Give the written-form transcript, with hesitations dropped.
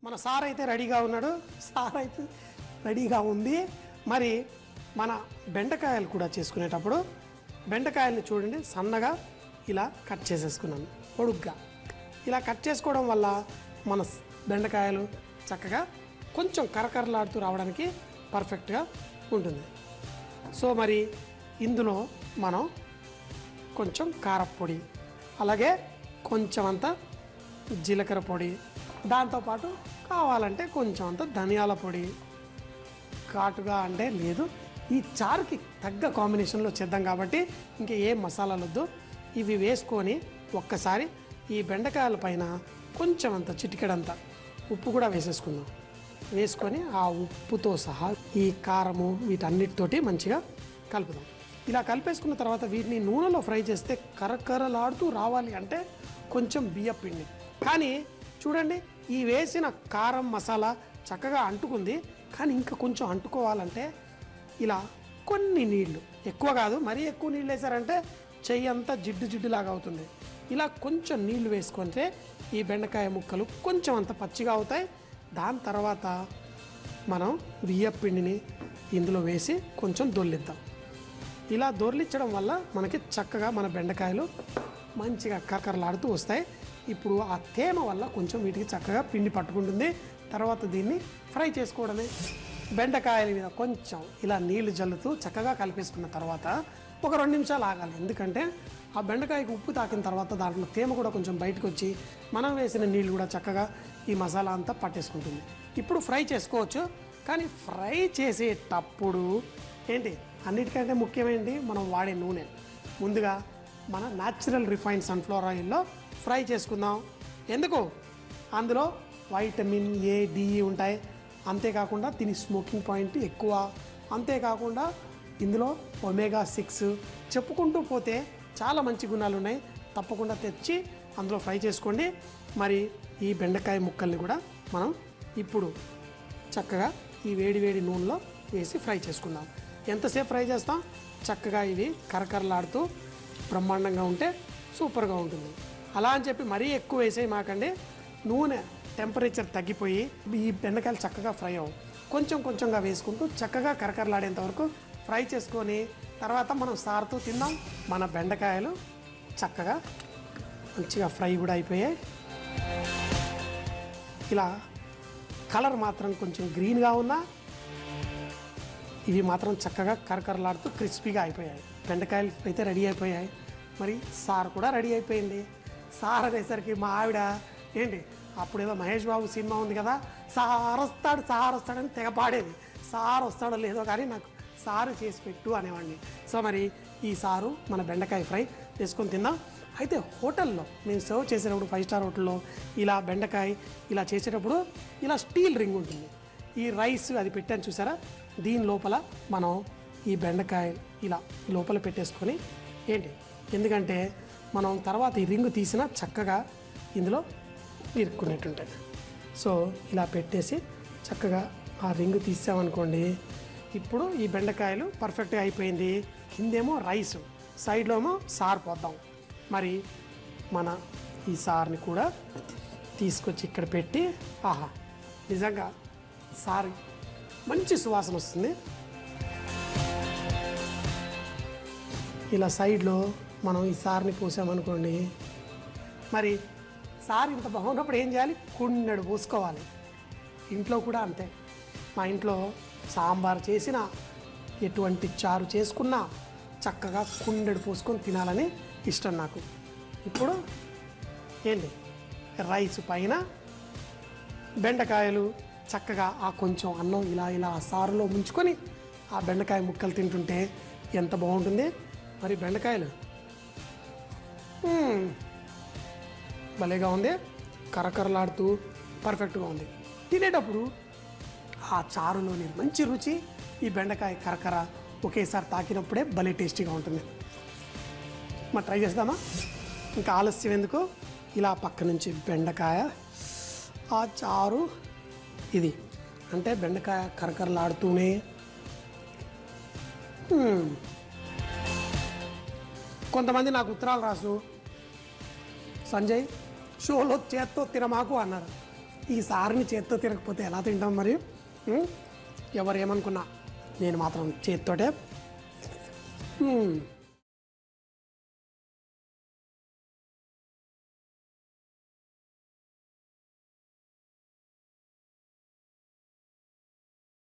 మన సార్ అయితే రెడీగా ఉన్నాడు. సార్ అయితే రెడీగా ఉంది. మరి మన బెండకాయలు కూడా చేసుకునేటప్పుడు బెండకాయల్ని చూడండి సన్నగా ఇలా కట్ చేసేసుకున్నాను. పొడుగ్గా ఇలా కట్ చేసుకోవడం వల్ల మన బెండకాయలు చక్కగా కొంచెం కరకరలాడుతూ రావడానికి పర్ఫెక్ట్గా ఉంటుంది. సో మరి ఇందులో మనం కొంచెం కారపొడి, అలాగే కొంచెం అంత జీలకర్ర పొడి, దాంతోపాటు కావాలంటే కొంచెం అంత ధనియాల పొడి, ఘాటుగా అంటే లేదు, ఈ చారుకి తగ్గ కాంబినేషన్లో చేద్దాం కాబట్టి ఇంకా ఏ మసాలాలు వద్దు. ఇవి వేసుకొని ఒక్కసారి ఈ బెండకాయల పైన కొంచెం అంత చిటికెడంత ఉప్పు కూడా వేసేసుకుందాం. వేసుకొని ఆ ఉప్పుతో సహా ఈ కారము వీటన్నిటితోటి మంచిగా కలుపుదాం. ఇలా కలిపేసుకున్న తర్వాత వీటిని నూనెలో ఫ్రై చేస్తే కరకరలాడుతూ రావాలి అంటే కొంచెం బియ్యం పిండి. కానీ చూడండి, ఈ వేసిన కారం మసాలా చక్కగా అంటుకుంది. కానీ ఇంకా కొంచెం అంటుకోవాలంటే ఇలా కొన్ని నీళ్లు, ఎక్కువ కాదు, మరీ ఎక్కువ నీళ్ళు వేసారంటే చెయ్యి అంతా జిడ్డు జిడ్డులాగా అవుతుంది. ఇలా కొంచెం నీళ్లు వేసుకుంటే ఈ బెండకాయ ముక్కలు కొంచెం అంత పచ్చిగా అవుతాయి. దాని తర్వాత మనం బియ్యం పిండిని ఇందులో వేసి కొంచెం దొర్లిద్దాం. ఇలా దొర్లించడం వల్ల మనకి చక్కగా మన బెండకాయలు మంచిగా కరకరలాడుతూ వస్తాయి. ఇప్పుడు ఆ తేమ వల్ల కొంచెం వీటికి చక్కగా పిండి పట్టుకుంటుంది. తర్వాత దీన్ని ఫ్రై చేసుకోవడమే. బెండకాయల మీద కొంచెం ఇలా నీళ్లు జల్లుతూ చక్కగా కలిపేసుకున్న తర్వాత ఒక 2 నిమిషాలు ఆగాలి. ఎందుకంటే ఆ బెండకాయకి ఉప్పు తాకిన తర్వాత దాంట్లో తేమ కూడా కొంచెం బయటకు వచ్చి మనం వేసిన నీళ్ళు కూడా చక్కగా ఈ మసాలా అంతా పట్టేసుకుంటుంది. ఇప్పుడు ఫ్రై చేసుకోవచ్చు. కానీ ఫ్రై చేసేటప్పుడు ఏంటి, అన్నిటికంటే ముఖ్యమైనది మనం వాడే నూనె. ముందుగా మన న్యాచురల్ రిఫైన్డ్ సన్ఫ్లవర్ ఆయిల్లో ఫ్రై చేసుకుందాం. ఎందుకు? అందులో వైటమిన్ ఏ, డి ఉంటాయి. అంతేకాకుండా దీని స్మోకింగ్ పాయింట్ ఎక్కువ. అంతేకాకుండా ఇందులో ఒమేగా 6 చెప్పుకుంటూ పోతే చాలా మంచి గుణాలు ఉన్నాయి. తప్పకుండా తెచ్చి అందులో ఫ్రై చేసుకోండి. మరి ఈ బెండకాయ ముక్కల్ని కూడా మనం ఇప్పుడు చక్కగా ఈ వేడి వేడి నూనెలో వేసి ఫ్రై చేసుకుందాం. ఎంతసేపు ఫ్రై చేస్తాం? చక్కగా ఇవి కరకరలాడుతూ బ్రహ్మాండంగా ఉంటే సూపర్గా ఉంటుంది. అలా అని చెప్పి మరీ ఎక్కువ వేసేయి మాకండి. నూనె టెంపరేచర్ తగ్గిపోయి ఈ బెండకాయలు చక్కగా ఫ్రై అవ్వు. కొంచెం కొంచెంగా వేసుకుంటూ చక్కగా కరకరలాడేంత వరకు ఫ్రై చేసుకొని తర్వాత మనం సారుతూ తిందాం. మన బెండకాయలు చక్కగా మంచిగా ఫ్రై కూడా అయిపోయాయి. ఇలా కలర్ మాత్రం కొంచెం గ్రీన్గా ఉన్నా ఇవి మాత్రం చక్కగా కరకరలాడుతూ క్రిస్పీగా అయిపోయాయి. బెండకాయలు అయితే రెడీ అయిపోయాయి. మరి సారు కూడా రెడీ అయిపోయింది. సార్ అనేసరికి మా ఆవిడ ఏంటి, అప్పుడేదో మహేష్ బాబు సినిమా ఉంది కదా, సార్ వస్తాడని తెగ పాడేది. సార్ వస్తాడో లేదో కానీ నాకు సారు చేసి పెట్టు అనేవాడిని. సో మరి ఈ సారు మన బెండకాయ ఫ్రై చేసుకొని తిందాం. అయితే హోటల్లో మేము సర్వ్ చేసేటప్పుడు 5 స్టార్ హోటల్లో ఇలా బెండకాయ ఇలా చేసేటప్పుడు ఇలా స్టీల్ రింగ్ ఉంటుంది. ఈ రైస్ అది పెట్టాను చూసారా, దీని లోపల మనం ఈ బెండకాయ ఇలా లోపల పెట్టేసుకొని ఏంటి, ఎందుకంటే మనం తర్వాత ఈ రింగు తీసినా చక్కగా ఇందులో ఇరుక్కునేట్టుంటుంది. సో ఇలా పెట్టేసి చక్కగా ఆ రింగు తీసామనుకోండి, ఇప్పుడు ఈ బెండకాయలు పర్ఫెక్ట్గా అయిపోయింది. కిందేమో రైస్, సైడ్లో ఏమో సార్ పోద్దాం. మరి మన ఈ సార్ని కూడా తీసుకొచ్చి ఇక్కడ పెట్టి, ఆహా నిజంగా సార్ మంచి సువాసన వస్తుంది. ఇలా సైడ్లో మనం ఈ సార్ని పోసామనుకోండి, మరి సార్ ఇంత బాగున్నప్పుడు ఏం చేయాలి, కుండెడు పోసుకోవాలి. ఇంట్లో కూడా అంతే. మా ఇంట్లో సాంబార్ చేసినా ఎటువంటి చారు చేసుకున్నా చక్కగా కుండెడు పోసుకొని తినాలని ఇష్టం నాకు. ఇప్పుడు ఏంటి, రైస్ పైన బెండకాయలు చక్కగా ఆ కొంచెం అన్నం ఇలా ఇలా ఆ సారులో ముంచుకొని ఆ బెండకాయ ముక్కలు తింటుంటే ఎంత బాగుంటుంది. మరి బెండకాయలు భలేగా ఉంది, కరకరలాడుతూ పర్ఫెక్ట్గా ఉంది. తినేటప్పుడు ఆ చారులోని మంచి రుచి, ఈ బెండకాయ కరకర ఒకేసారి తాకినప్పుడే భలే టేస్టీగా ఉంటుంది. మరి ట్రై చేద్దామా? ఇంకా ఆలస్యం ఎందుకు, ఇలా పక్క నుంచి బెండకాయ, ఆ చారు, ఇది అంటే బెండకాయ కరకరలాడుతూనే. కొంతమంది నాకు ఉత్తరాలు రాసు, సంజయ్ షోలో చేత్తో తినమాకు అన్నారు. ఈ సారిని చేత్తో తినకపోతే ఎలా తింటాం మరి? ఎవరు ఏమనుకున్నా నేను మాత్రం చేత్తోటే